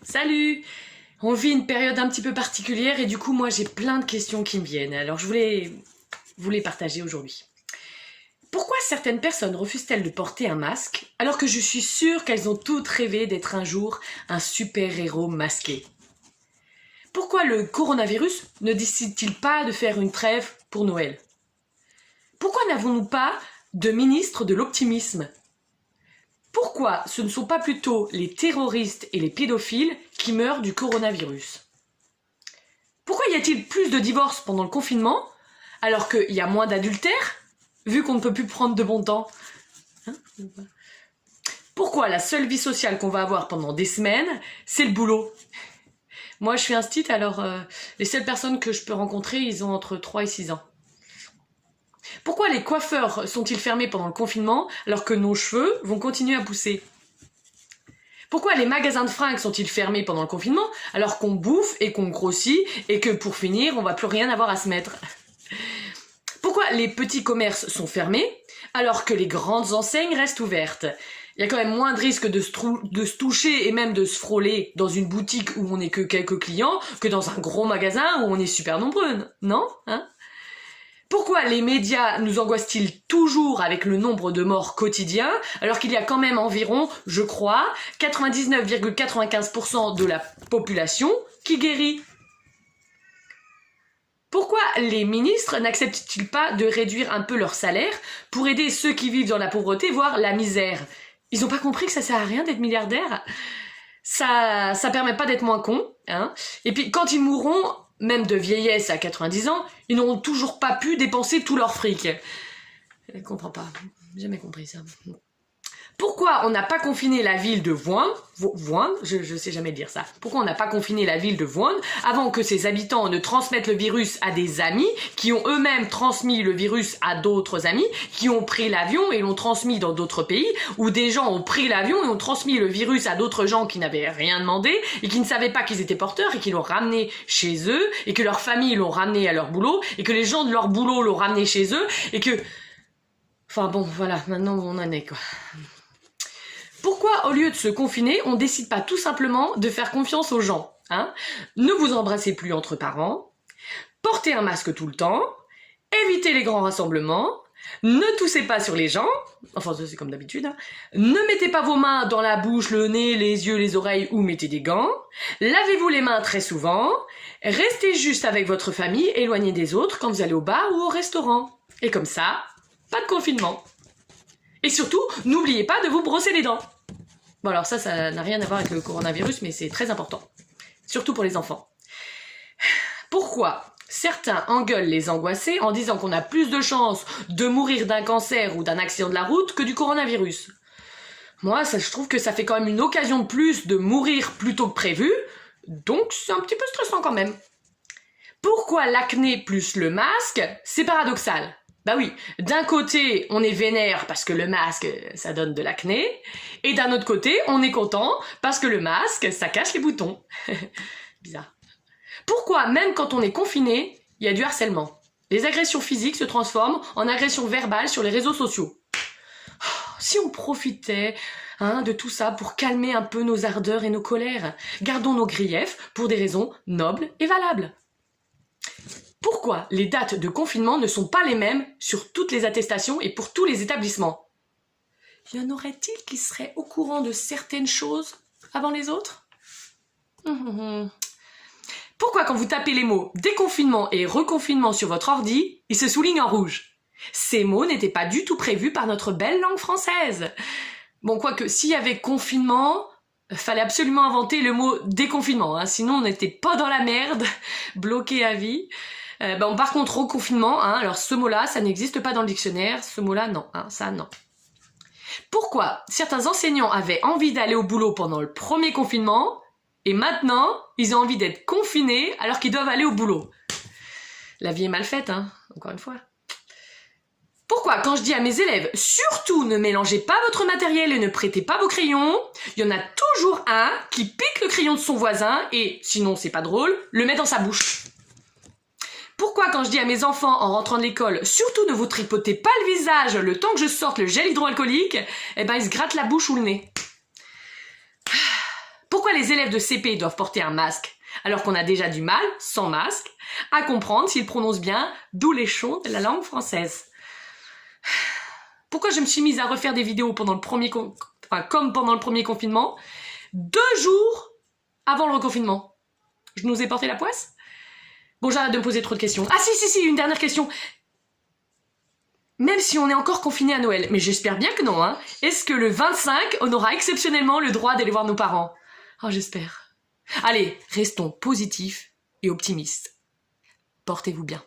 Salut! On vit une période un petit peu particulière et du coup moi j'ai plein de questions qui me viennent. Alors je voulais vous les partager aujourd'hui. Pourquoi certaines personnes refusent-elles de porter un masque alors que je suis sûre qu'elles ont toutes rêvé d'être un jour un super-héros masqué? Pourquoi le coronavirus ne décide-t-il pas de faire une trêve pour Noël? Pourquoi n'avons-nous pas de ministre de l'optimisme? Pourquoi ce ne sont pas plutôt les terroristes et les pédophiles qui meurent du coronavirus? Pourquoi y a-t-il plus de divorces pendant le confinement alors qu'il y a moins d'adultères, vu qu'on ne peut plus prendre de bon temps? Pourquoi la seule vie sociale qu'on va avoir pendant des semaines, c'est le boulot? Moi je suis instit, alors les seules personnes que je peux rencontrer, ils ont entre 3 et 6 ans. Pourquoi les coiffeurs sont-ils fermés pendant le confinement alors que nos cheveux vont continuer à pousser? Pourquoi les magasins de fringues sont-ils fermés pendant le confinement alors qu'on bouffe et qu'on grossit et que pour finir on va plus rien avoir à se mettre? Pourquoi les petits commerces sont fermés alors que les grandes enseignes restent ouvertes? Il y a quand même moins de risques de se toucher et même de se frôler dans une boutique où on n'est que quelques clients que dans un gros magasin où on est super nombreux, non? Pourquoi les médias nous angoissent-ils toujours avec le nombre de morts quotidiens alors qu'il y a quand même environ, je crois, 99,95% de la population qui guérit? Pourquoi les ministres n'acceptent-ils pas de réduire un peu leur salaire pour aider ceux qui vivent dans la pauvreté, voire la misère? Ils n'ont pas compris que ça sert à rien d'être milliardaire? Ça permet pas d'être moins con, hein? Et puis quand ils mourront, même de vieillesse à 90 ans, ils n'auront toujours pas pu dépenser tout leur fric. Je comprends pas, j'ai jamais compris ça. Pourquoi on n'a pas confiné la ville de Wuhan, je sais jamais dire ça. Pourquoi on n'a pas confiné la ville de Wuhan avant que ses habitants ne transmettent le virus à des amis qui ont eux-mêmes transmis le virus à d'autres amis qui ont pris l'avion et l'ont transmis dans d'autres pays, où des gens ont pris l'avion et ont transmis le virus à d'autres gens qui n'avaient rien demandé et qui ne savaient pas qu'ils étaient porteurs et qui l'ont ramené chez eux et que leur famille l'ont ramené à leur boulot et que les gens de leur boulot l'ont ramené chez eux et que... Enfin bon, voilà, maintenant on en est quoi. Pourquoi, au lieu de se confiner, on décide pas tout simplement de faire confiance aux gens, hein? Ne vous embrassez plus entre parents, portez un masque tout le temps, évitez les grands rassemblements, ne toussez pas sur les gens, enfin ça c'est comme d'habitude, hein. Ne mettez pas vos mains dans la bouche, le nez, les yeux, les oreilles ou mettez des gants, lavez-vous les mains très souvent, restez juste avec votre famille, éloignez des autres quand vous allez au bar ou au restaurant. Et comme ça, pas de confinement. Et surtout, n'oubliez pas de vous brosser les dents. Bon alors ça n'a rien à voir avec le coronavirus, mais c'est très important. Surtout pour les enfants. Pourquoi certains engueulent les angoissés en disant qu'on a plus de chances de mourir d'un cancer ou d'un accident de la route que du coronavirus? Moi, je trouve que ça fait quand même une occasion de plus de mourir plus tôt que prévu, donc c'est un petit peu stressant quand même. Pourquoi l'acné plus le masque, c'est paradoxal? Bah oui, d'un côté, on est vénère parce que le masque, ça donne de l'acné, et d'un autre côté, on est content parce que le masque, ça cache les boutons. Bizarre. Pourquoi, même quand on est confiné, il y a du harcèlement? Les agressions physiques se transforment en agressions verbales sur les réseaux sociaux. Si on profitait de tout ça pour calmer un peu nos ardeurs et nos colères, gardons nos griefs pour des raisons nobles et valables. Pourquoi les dates de confinement ne sont pas les mêmes sur toutes les attestations et pour tous les établissements? Y en aurait-il qui seraient au courant de certaines choses avant les autres? Pourquoi quand vous tapez les mots déconfinement et reconfinement sur votre ordi, ils se soulignent en rouge? Ces mots n'étaient pas du tout prévus par notre belle langue française. Bon, quoique, s'il y avait confinement, fallait absolument inventer le mot déconfinement, sinon on n'était pas dans la merde, bloqué à vie. Par contre, reconfinement, alors ce mot-là, ça n'existe pas dans le dictionnaire, ce mot-là, non, ça, non. Pourquoi certains enseignants avaient envie d'aller au boulot pendant le premier confinement, et maintenant, ils ont envie d'être confinés alors qu'ils doivent aller au boulot? La vie est mal faite, encore une fois. Pourquoi, quand je dis à mes élèves, surtout ne mélangez pas votre matériel et ne prêtez pas vos crayons, il y en a toujours un qui pique le crayon de son voisin et, sinon c'est pas drôle, le met dans sa bouche? Pourquoi quand je dis à mes enfants en rentrant de l'école, surtout ne vous tripotez pas le visage le temps que je sorte le gel hydroalcoolique, ils se grattent la bouche ou le nez? Pourquoi les élèves de CP doivent porter un masque alors qu'on a déjà du mal, sans masque, à comprendre s'ils prononcent bien d'où les chons de la langue française? Pourquoi je me suis mise à refaire des vidéos pendant le premier comme pendant le premier confinement, 2 jours avant le reconfinement? Je nous ai porté la poisse? Bon, j'arrête de me poser trop de questions. Ah si, une dernière question. Même si on est encore confiné à Noël, mais j'espère bien que non, hein, est-ce que le 25, on aura exceptionnellement le droit d'aller voir nos parents? Oh, j'espère. Allez, restons positifs et optimistes. Portez-vous bien.